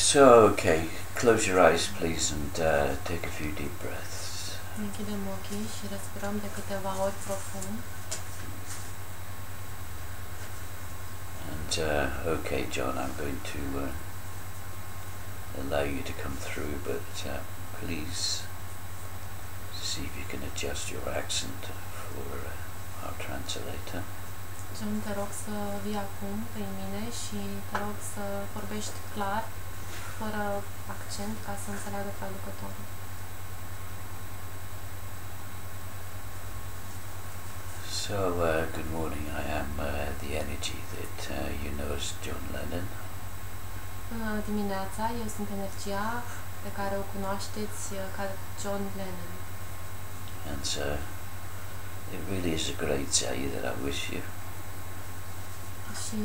So, okay, close your eyes please and take a few deep breaths. Închidem ochii și respirăm de câteva ori profund. And okay, John, I'm going to allow you to come through, but please see if you can adjust your accent for our translator. John, te rog să vii acum pe mine și te rog să vorbești clar, fără accent, ca să înțeleagă traducătorul. So, good morning. I am the energy that you know as John Lennon. Bună dimineața, eu sunt energia pe care o cunoașteți ca John Lennon. And it really is a great day that I wish you. Și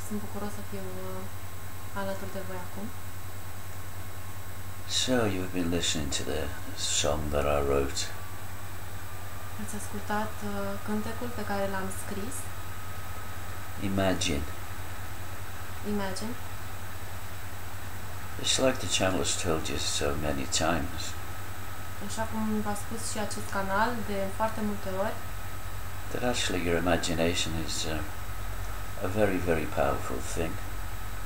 sunt bucuros să fiu alături de voi acum. So, you've been listening to the song that I wrote. Ați ascultat cântecul pe care l-am scris, Imagine. Imagine. It's like the channel has told you so many times. Așa cum v-a spus și acest canal de foarte multe ori, That actually your imagination is a very, very powerful thing.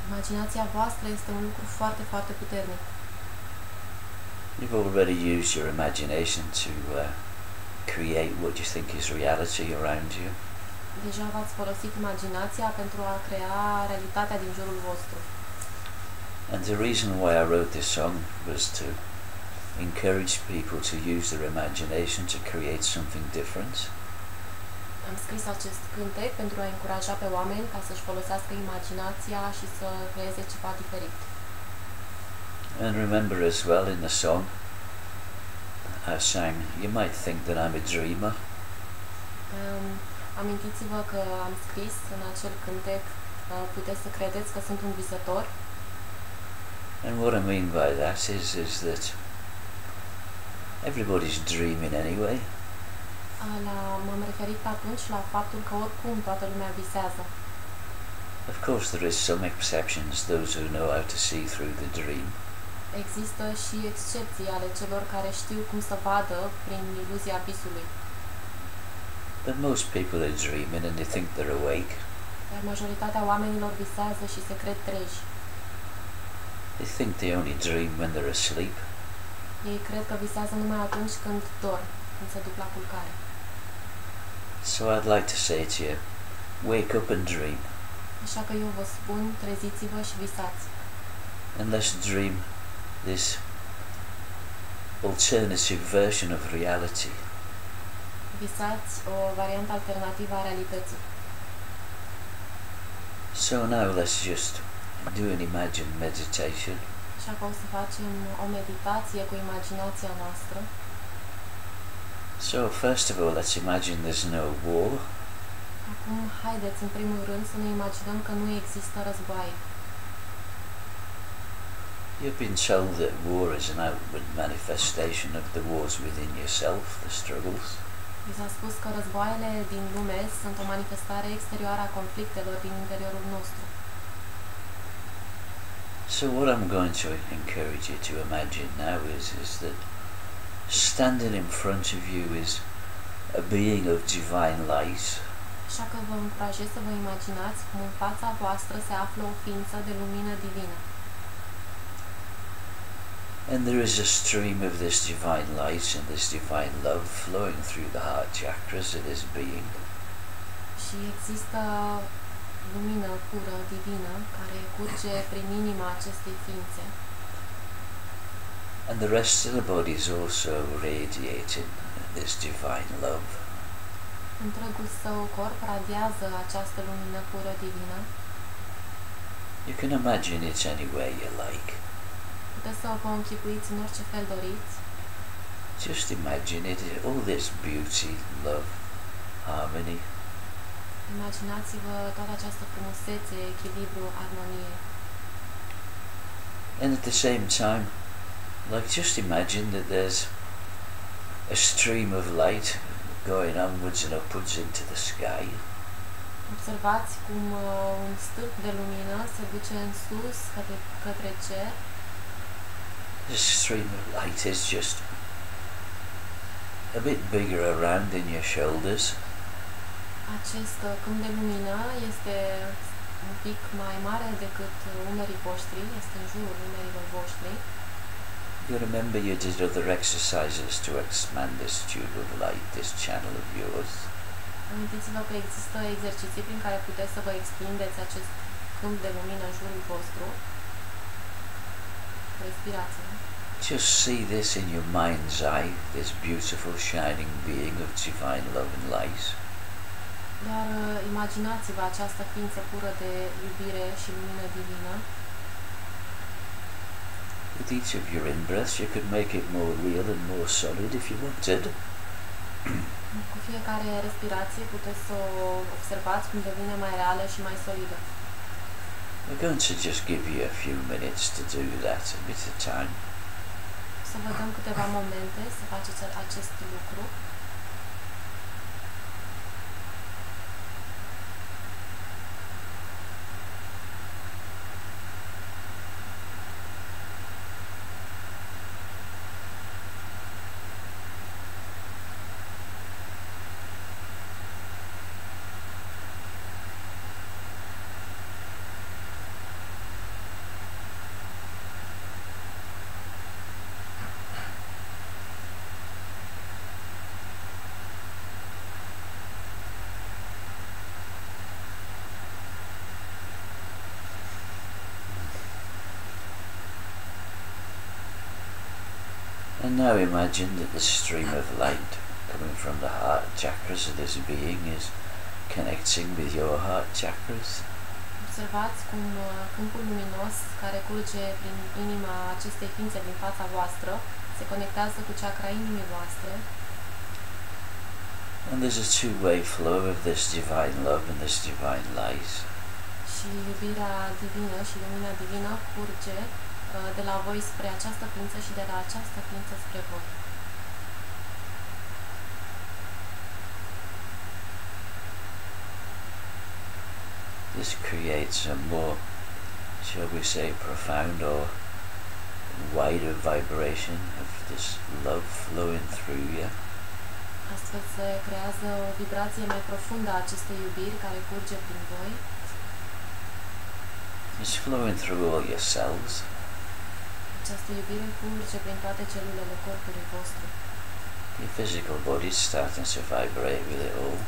imaginația voastră este un lucru foarte, foarte puternic. You've already used your imagination to create what you think is reality around you. Deja v-ați folosit imaginația pentru a crea realitatea din jurul vostru. And the reason why I wrote this song was to encourage people to use their imagination to create something different. Am scris acest cântec pentru a încuraja pe oameni ca să-și folosească imaginația și să creeze ceva diferit. And remember as well, in the song I sang, you might think that I'm a dreamer. Amintiți-vă că am scris în acel cântec, puteți să credeți că sunt un visător. And what I mean by that is that everybody's dreaming anyway. M-am referit atunci la faptul că oricum toată lumea visează. Of course there is some exceptions, those who know how to see through the dream. Există și excepții ale celor care știu cum să vadă prin iluzia visului. But most people are dreaming and they think they're awake. Dar majoritatea oamenilor visează și se cred treji. They think they only dream when they're asleep. Ei cred că visează numai atunci când dorm, când se duc la culcare. So I'd like to say to you, wake up and dream. Așa că eu vă spun, treziți-vă și visați. And let's dream this alternative version of reality. Visați o variantă alternativă a realității. So now let's just do an imagine meditation. Așa că o să facem o meditație cu imaginația noastră. So first of all, let's imagine there's no war. Acum, haideți în primul rând să ne imaginăm că nu există războaie. You've been told that war is an outward manifestation of the wars within yourself, the struggles. Vi s-a spus că războaiele din lume sunt o manifestare exterioară a conflictelor din interiorul nostru. So what I'm going to encourage you to imagine now is that standing in front of you is a being of divine light. Așa că vă încurajez să vă imaginați cum în fața voastră se află o ființă de lumină divină. And there is a stream of this divine light and this divine love flowing through the heart chakras of this being. Și există lumină pură, divină, care curge prin inima acestei ființe. And the rest of the body is also radiating this divine love. Întregul său corp radiază această lumină pură divină. You can imagine it any way you like. Puteți să vă închipuiți în orice fel doriți. Just imagine it, all this beauty, love, harmony. Imaginați-vă toată această frumusețe, echilibru, armonie. And at the same time, like just imagine that there's a stream of light going onwards and upwards into the sky. Observați cum un stâlp de lumină se duce în sus către cer. This stream of light is just a bit bigger around in your shoulders. Acest câmp de lumină este un pic mai mare decât umerii voștri, este în jurul umerilor voștri. You remember you did other exercises to expand this tube of light, this channel of yours. Amintiți-vă că există exerciții prin care puteți să vă extindeți acest câmp de lumină în jurul vostru. Respirație. Just see this in your mind's eye, this beautiful shining being of divine love and light. Doar imaginați-vă această ființă pură de iubire și lumină divină. With each of your in-breaths you could make it more real and more solid if you wanted. Cu fiecare respirație puteți să o observați cum devine mai reală și mai solidă. We're going to just give you a few minutes to do that, a bit of time. Să vă dăm câteva momente să faceți acest lucru. And now imagine that the stream of light coming from the heart chakras of this being is connecting with your heart chakras. Observați cum câmpul luminos care curge prin inima acestei ființe din fața voastră se conectează cu chakra inimii voastre. And there's a two-way flow of this divine love and this divine light. Și iubirea divină și lumina divină curge de la voi spre această ființă și de la această ființă spre voi. This creates a more, shall we say, profound or wider vibration of this love flowing through you. Astfel se creează o vibrație mai profundă a acestei iubiri care curge prin voi. It's flowing through all your cells. Această iubire curge prin toate celulele corpului vostru. Your physical body's starting to vibrate with it all.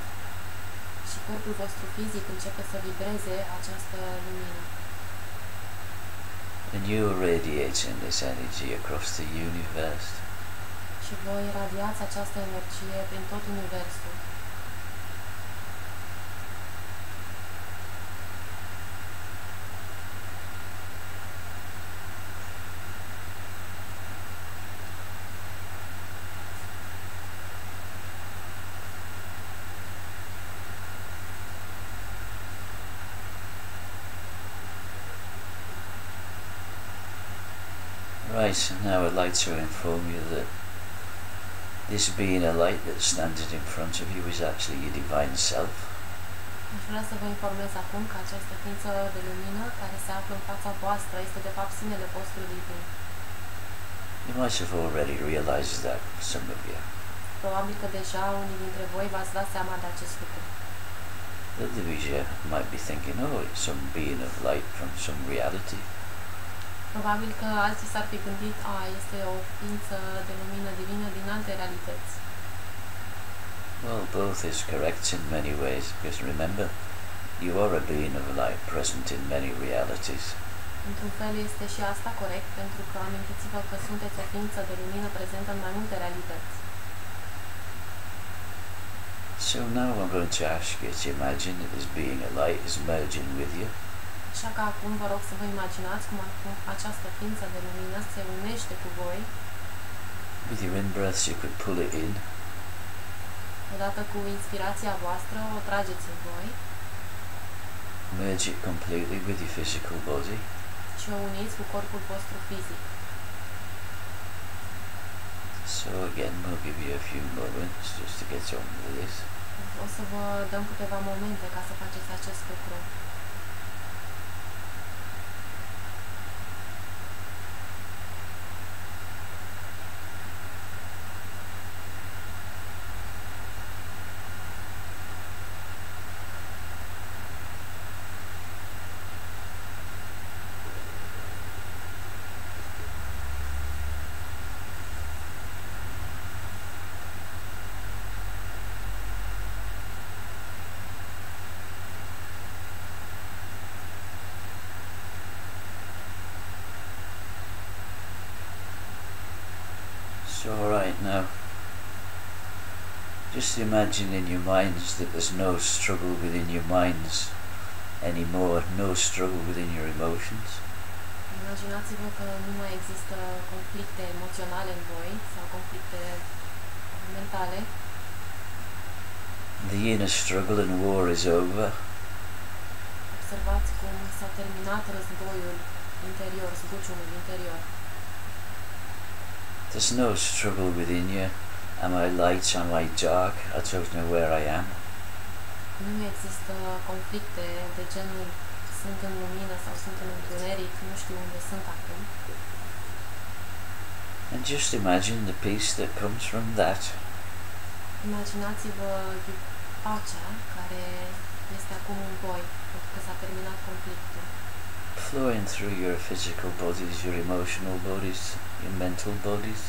Și corpul vostru fizic începe să vibreze această lumină. And you're radiating this energy across the universe. Și voi radiați această energie prin tot universul. Right, now I'd like to inform you that this being a light that's standing in front of you is actually your divine self. Aș vrea să vă informez acum că această ființă de lumină care se află în fața voastră este de fapt sinele vostru divin. You might have already realized that, some of you. Probabil că deja unii dintre voi v-ați dat seama de acest lucru. Others of you might be thinking, oh, it's some being of light from some reality. Probabil că alții s-ar fi gândit, este o ființă de lumină divină din alte realități. Well, both is correct in many ways, because remember, you are a being of light present in many realities. Într-un fel este și asta corect, pentru că amintiți-vă că sunteți o ființă de lumină prezentă în mai multe realități. So now I'm going to ask you to imagine that this being of light is merging with you. Așa că acum vă rog să vă imaginați cum această ființă de lumină se unește cu voi. With your in-breaths you could pull it in. Odată cu inspirația voastră o trageți în voi. Merge it completely with your physical body. Și o uniți cu corpul vostru fizic. So again, we'll give you a few moments just to get on with this. O să vă dăm câteva momente ca să faceți acest lucru. So right now, just imagine in your minds that there's no struggle within your minds anymore, no struggle within your emotions. Imaginați-vă că nu mai există conflicte emoționale în voi sau conflicte mentale. The inner struggle and war is over. Observați cum s-a terminat războiul interior, zbuciumul interior. There's no struggle within you. Am I light? Am I dark? I don't know where I am. Nu există conflicte de genul sunt în lumină sau sunt în întuneric, nu știu unde sunt acum. And just imagine the peace that comes from that. Imaginați-vă pacea care este acum în voi, pentru că s-a terminat conflictul. Flowing through your physical bodies, your emotional bodies, your mental bodies.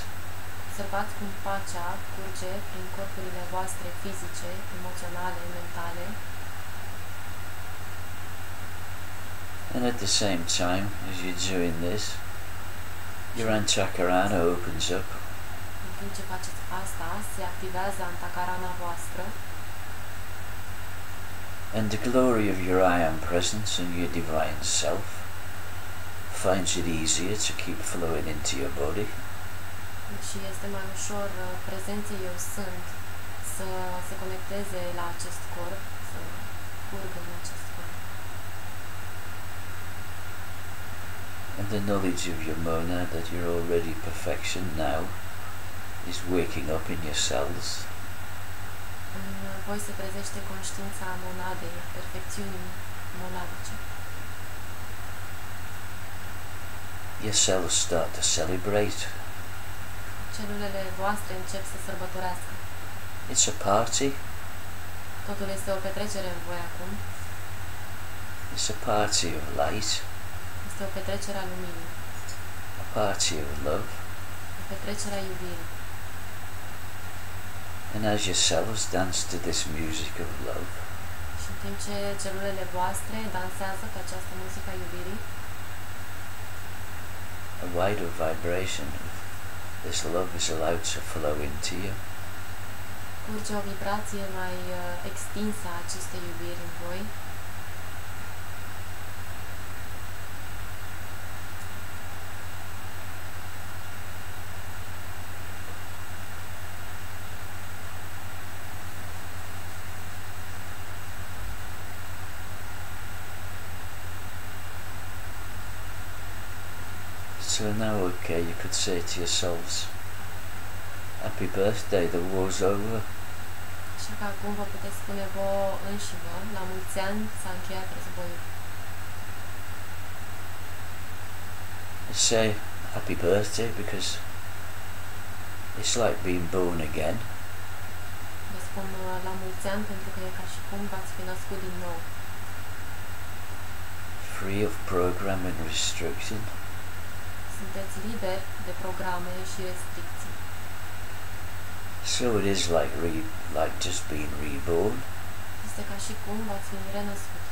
Observați cum pacea curge prin corpurile voastre fizice, emoționale, mentale. And at the same time, as you're doing this, your antakarana opens up. În timp ce faceți asta, se activează antakarana voastră. And the glory of your I am presence and your divine self finds it easier to keep flowing into your body. Și este mai ușor prezenței eu sunt să se conecteze la acest corp, să curgă în acest corp. And the knowledge of your mona, that you're already perfection now, is waking up in your cells. În voi se trezește conștiința monadei, perfecțiunii monadice. Your cells start to celebrate. Celulele voastre încep să sărbătorească. It's a party. Totul este o petrecere în voi acum. It's a party of light. Este o petrecere a luminii. A party of love. O petrecere a iubirii. And as your cells dance to this music of love, Și în timp ce celulele voastre dansează pe această muzică a iubirii, a wider vibration of this love is allowed to flow into you. curge o vibrație mai extinsă a acestei iubiri în voi. So now, okay, you could say to yourselves, happy birthday, the war's over. Așa că acum vă puteți spune vouă înșivă, la mulți ani s-a încheiat războiul. I say happy birthday because it's like being born again. Vă spun la mulți ani pentru că e ca și cum v-ați fi născut din nou. Free of program and restriction. Sunteți liberi de programe și restricții. So it is like just being reborn. Este ca și cum v-ați fi renăscut.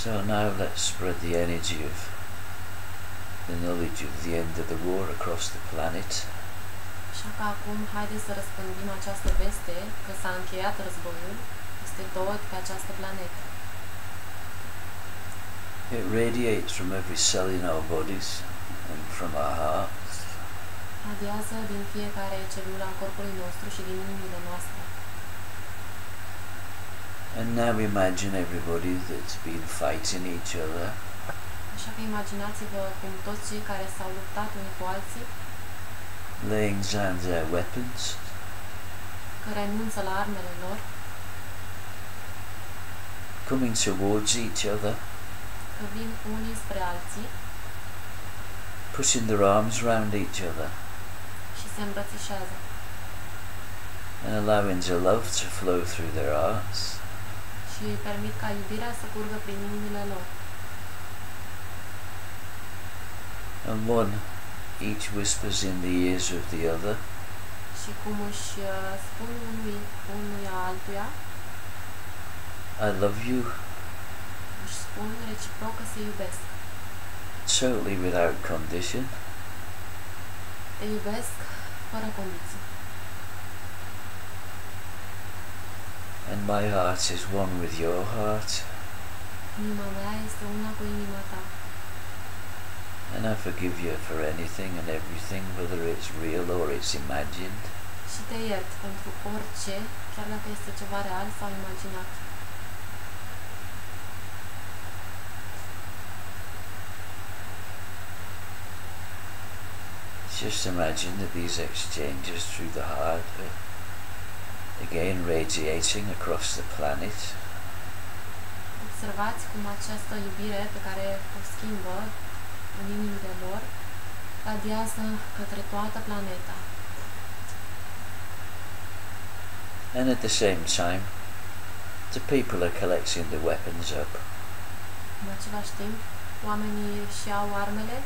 So now let's spread the energy of the knowledge of the end of the war across the planet. Așa că acum haideți să răspândim această veste că s-a încheiat războiul, este tot pe această planetă. It radiates from every cell in our bodies and from our hearts. Radiază din fiecare celulă a corpului nostru și din inimile noastre. And now imagine everybody that's been fighting each other. Așa că imaginați-vă cum toți cei care s-au luptat unii cu alții, laying down their weapons, că renunță la armele lor, coming towards each other, că vin unii spre alții putting their arms round each other, și se îmbrățișează and allowing the love to flow through their hearts. și permit ca iubirea să curgă prin inimile lor. And one each whispers in the ears of the other, Și cum își spun unuia altuia, I love you, își spun reciproc că se iubesc. totally without condition. Te iubesc fără condiții. And my heart is one with your heart. Inima mea este una cu inima ta. And I forgive you for anything and everything, whether it's real or it's imagined. Și te iert pentru orice, chiar dacă este ceva real sau imaginat. Just imagine that these exchanges through the heart are again radiating across the planet. Observați cum această iubire pe care o schimbă în inimile lor radiază către toată planeta. And at the same time, the people are collecting the weapons up. În același timp, oamenii își iau armele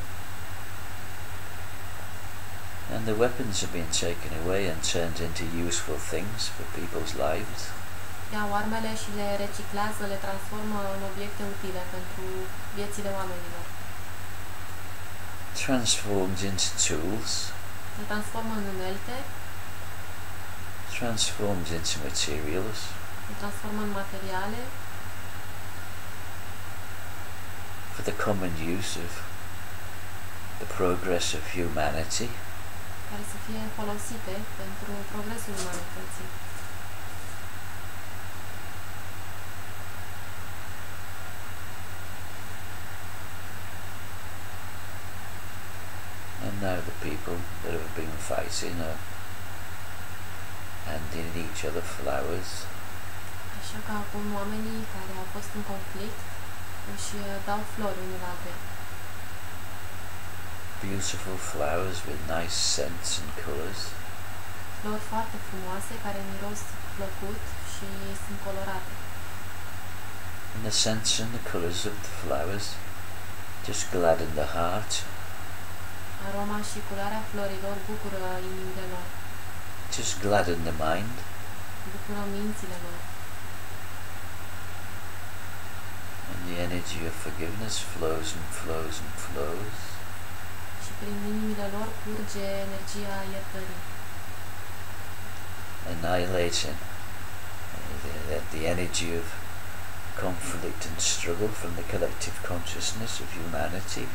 And the weapons are being taken away and turned into useful things for people's lives. iau armele și le reciclează, le transformă în obiecte utile pentru viețile oamenilor. Transformed into tools, Le transformă în unelte, transformed into materials, le transformă în materiale for the common use of the progress of humanity. care să fie folosite pentru progresul umanității. And now the people that have been fighting are handing each other flowers. Așa că acum oamenii care au fost în conflict își dau flori unul la altul. Beautiful flowers with nice scents and colours. Flori foarte frumoase care miros plăcut și sunt colorate. And the scents and the colours of the flowers just gladden the heart. Aroma și culoarea florilor bucură inimile lor, Just gladden the mind. bucură mințile lor. And the energy of forgiveness flows and flows and flows. Și prin inimile lor curge energia iertării, Annihilating the energy of conflict and struggle from the collective consciousness of humanity.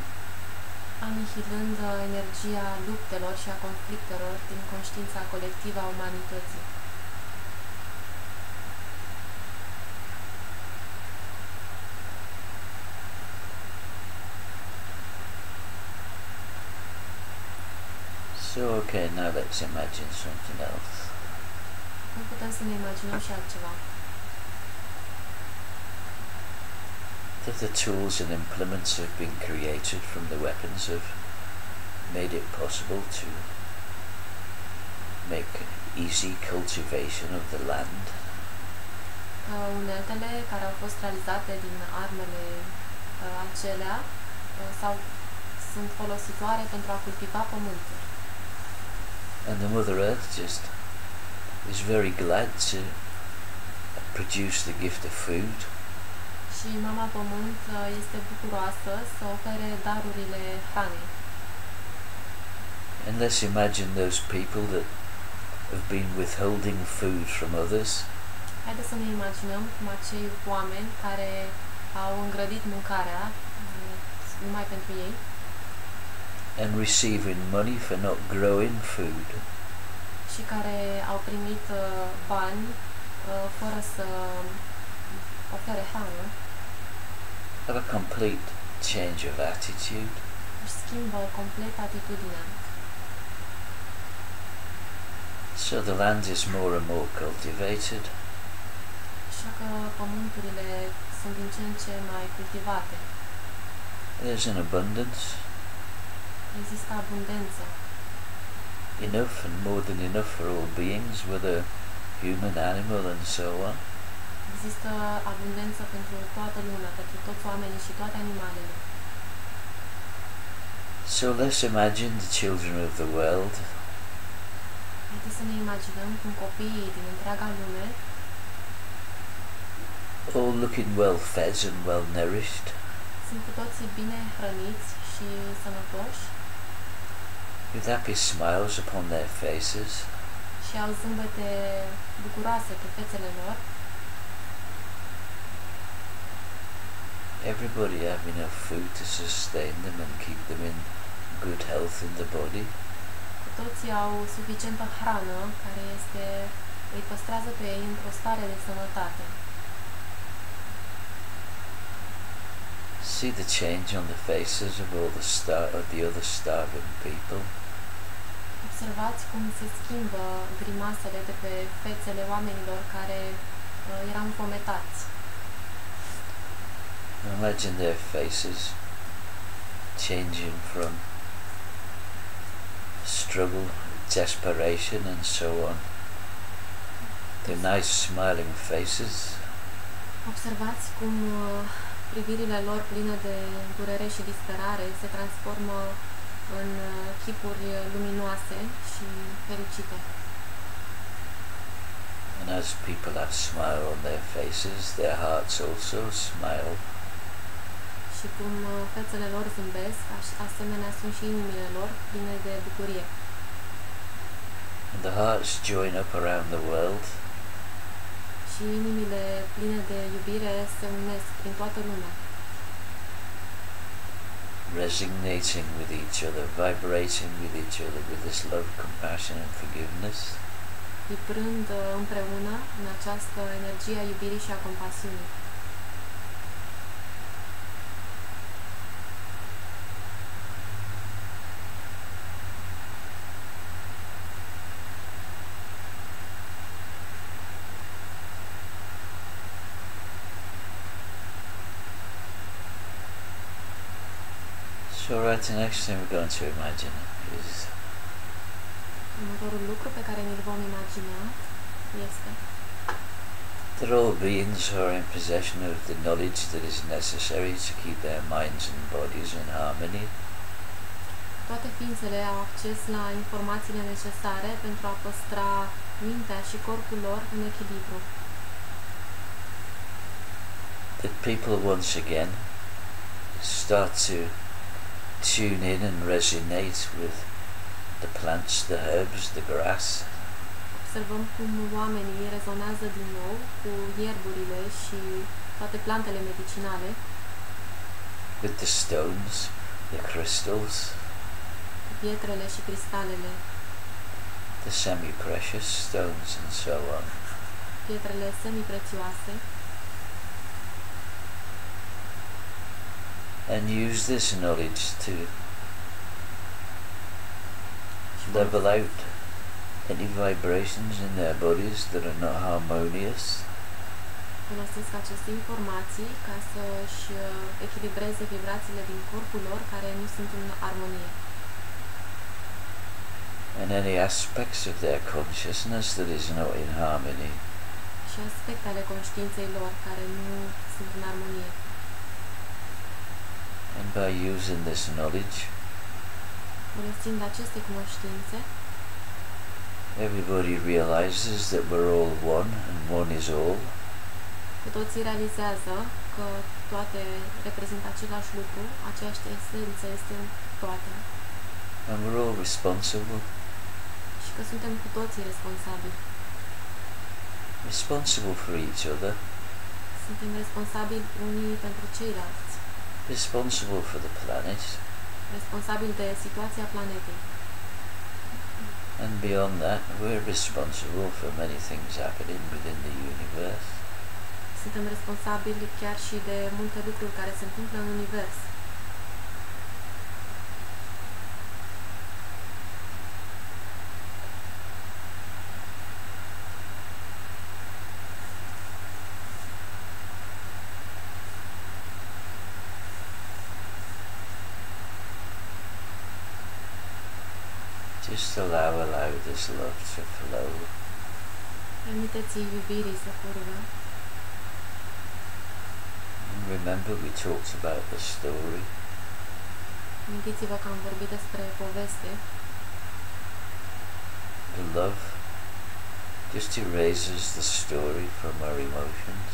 anihilând energia luptelor și a conflictelor din conștiința colectivă a umanității. So okay, now let's imagine something else. Nu putem să ne imaginăm și altceva. That the tools and implements have been created from the weapons have made it possible to make easy cultivation of the land. Uneltele care au fost realizate din armele acelea sunt folositoare pentru a cultiva pământul. And the Mother Earth just is very glad to produce the gift of food. Și Mama Pământ este bucuroasă să ofere darurile hranei. And let's imagine those people that have been withholding food from others. Haideți să ne imaginăm cum acei oameni care au îngrădit mâncarea numai pentru ei And receiving money for not growing food. și care au primit bani fără să ofere hrană, have a complete change of attitude. își schimbă complet atitudinea. So the land is more and more cultivated. Așa că pământurile sunt din ce în ce mai cultivate. There's an abundance, Există abundență, enough and more than enough for all beings, whether human, animal and so on. există abundență pentru toată lumea, pentru toți oamenii și toate animalele. So let's imagine the children of the world Haideți să ne imaginăm cum copiii din întreaga lume, all looking well fed and well nourished, sunt cu toții bine hrăniți și sănătoși with happy smiles upon their faces, și au zâmbete bucuroase pe fețele lor, everybody have enough food to sustain them and keep them in good health in the body. cu toții au suficientă hrană care îi păstrează pe ei într-o stare de sănătate. See the change on the faces of all the other starving people. Observați cum se schimbă grimasele de pe fețele oamenilor care erau înfometați. Imagine their faces changing from struggle, desperation and so on to nice smiling faces. Observați cum privirile lor pline de durere și disperare se transformă în chipuri luminoase și fericite. And as people have smile on their faces, their hearts also smile. Și cum fețele lor zâmbesc, asemenea sunt și inimile lor pline de bucurie. And the hearts join up around the world, Și inimile pline de iubire se unesc prin toată lumea, resonating with each other, vibrating with each other with this love, compassion and forgiveness. vibrând împreună în această energie a iubirii și a compasiunii. So right, the next thing we're going to imagine is Următorul lucru pe care ni-l vom imagina este that all beings are in possession of the knowledge that is necessary to keep their minds and bodies in harmony. toate ființele au acces la informațiile necesare pentru a păstra mintea și corpul lor în echilibru. That people once again start to tune in and resonate with the plants, the herbs, the grass, Observăm cum oamenii rezonează din nou cu ierburile și toate plantele medicinale, with the stones, the crystals, cu pietrele și cristalele, the semi-precious stones and so on. pietrele semiprețioase, And use this knowledge to level out any vibrations in their bodies that are not harmonious, folosesc aceste informații ca să-și echilibreze vibrațiile din corpul lor care nu sunt în armonie. and any aspects of their consciousness that is not in harmony. Și aspecte ale conștiinței lor care nu sunt în armonie. And by using this knowledge, Folosind aceste cunoștințe, everybody realizes that we're all one and one is all. cu toții realizează că toate reprezintă același lucru, aceeași esență este în toate And we're all responsible. și că suntem cu toții responsabili. Responsible for each other, Suntem responsabili unii pentru ceilalți, responsible for the planet, responsabili de situația planetei. and beyond that, we're responsible for many things happening within the universe. Suntem responsabili chiar și de multe lucruri care se întâmplă în univers. Just allow this love to flow. Permiteți iubirii să curgă. And remember, we talked about the story. Amintiți-vă că am vorbit despre poveste. The love just erases the story from our emotions.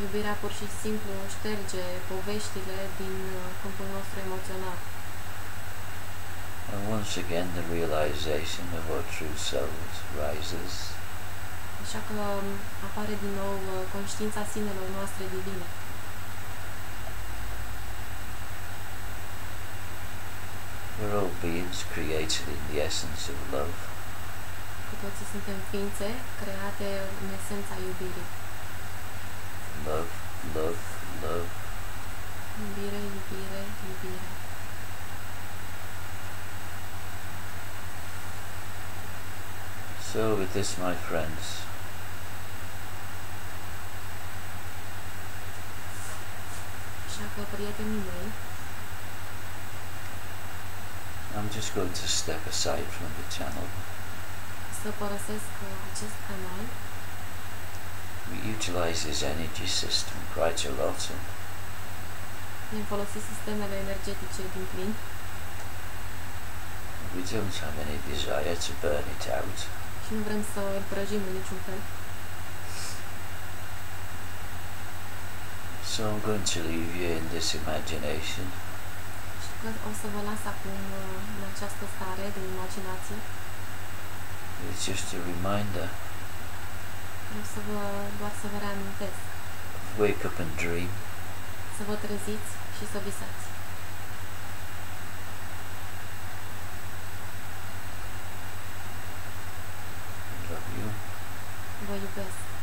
Iubirea pur și simplu șterge poveștile din câmpul nostru emoțional. And once again the realization of our true selves rises. Așa că apare din nou conștiința sinelor noastre divine. We're all beings created in the essence of love. Cu toții suntem ființe create în esența iubirii. Love, love, love. Iubire, iubire, iubire. So with this, my friends, Așa că, prietenii mei, I'm just going to step aside from the channel. să părăsesc acest canal. We utilize this energy system quite a lot, and Ne folosim sistemele energetice din plin we don't have any desire to burn it out. și nu vrem să îl prăjim în niciun fel. So I'm going to leave you in this imagination. Și că o să vă las acum în această stare de imaginație. It's just a reminder. Doar să vă reamintesc. Wake up and dream. Să vă treziți și să visați. Love you. Vă iubesc.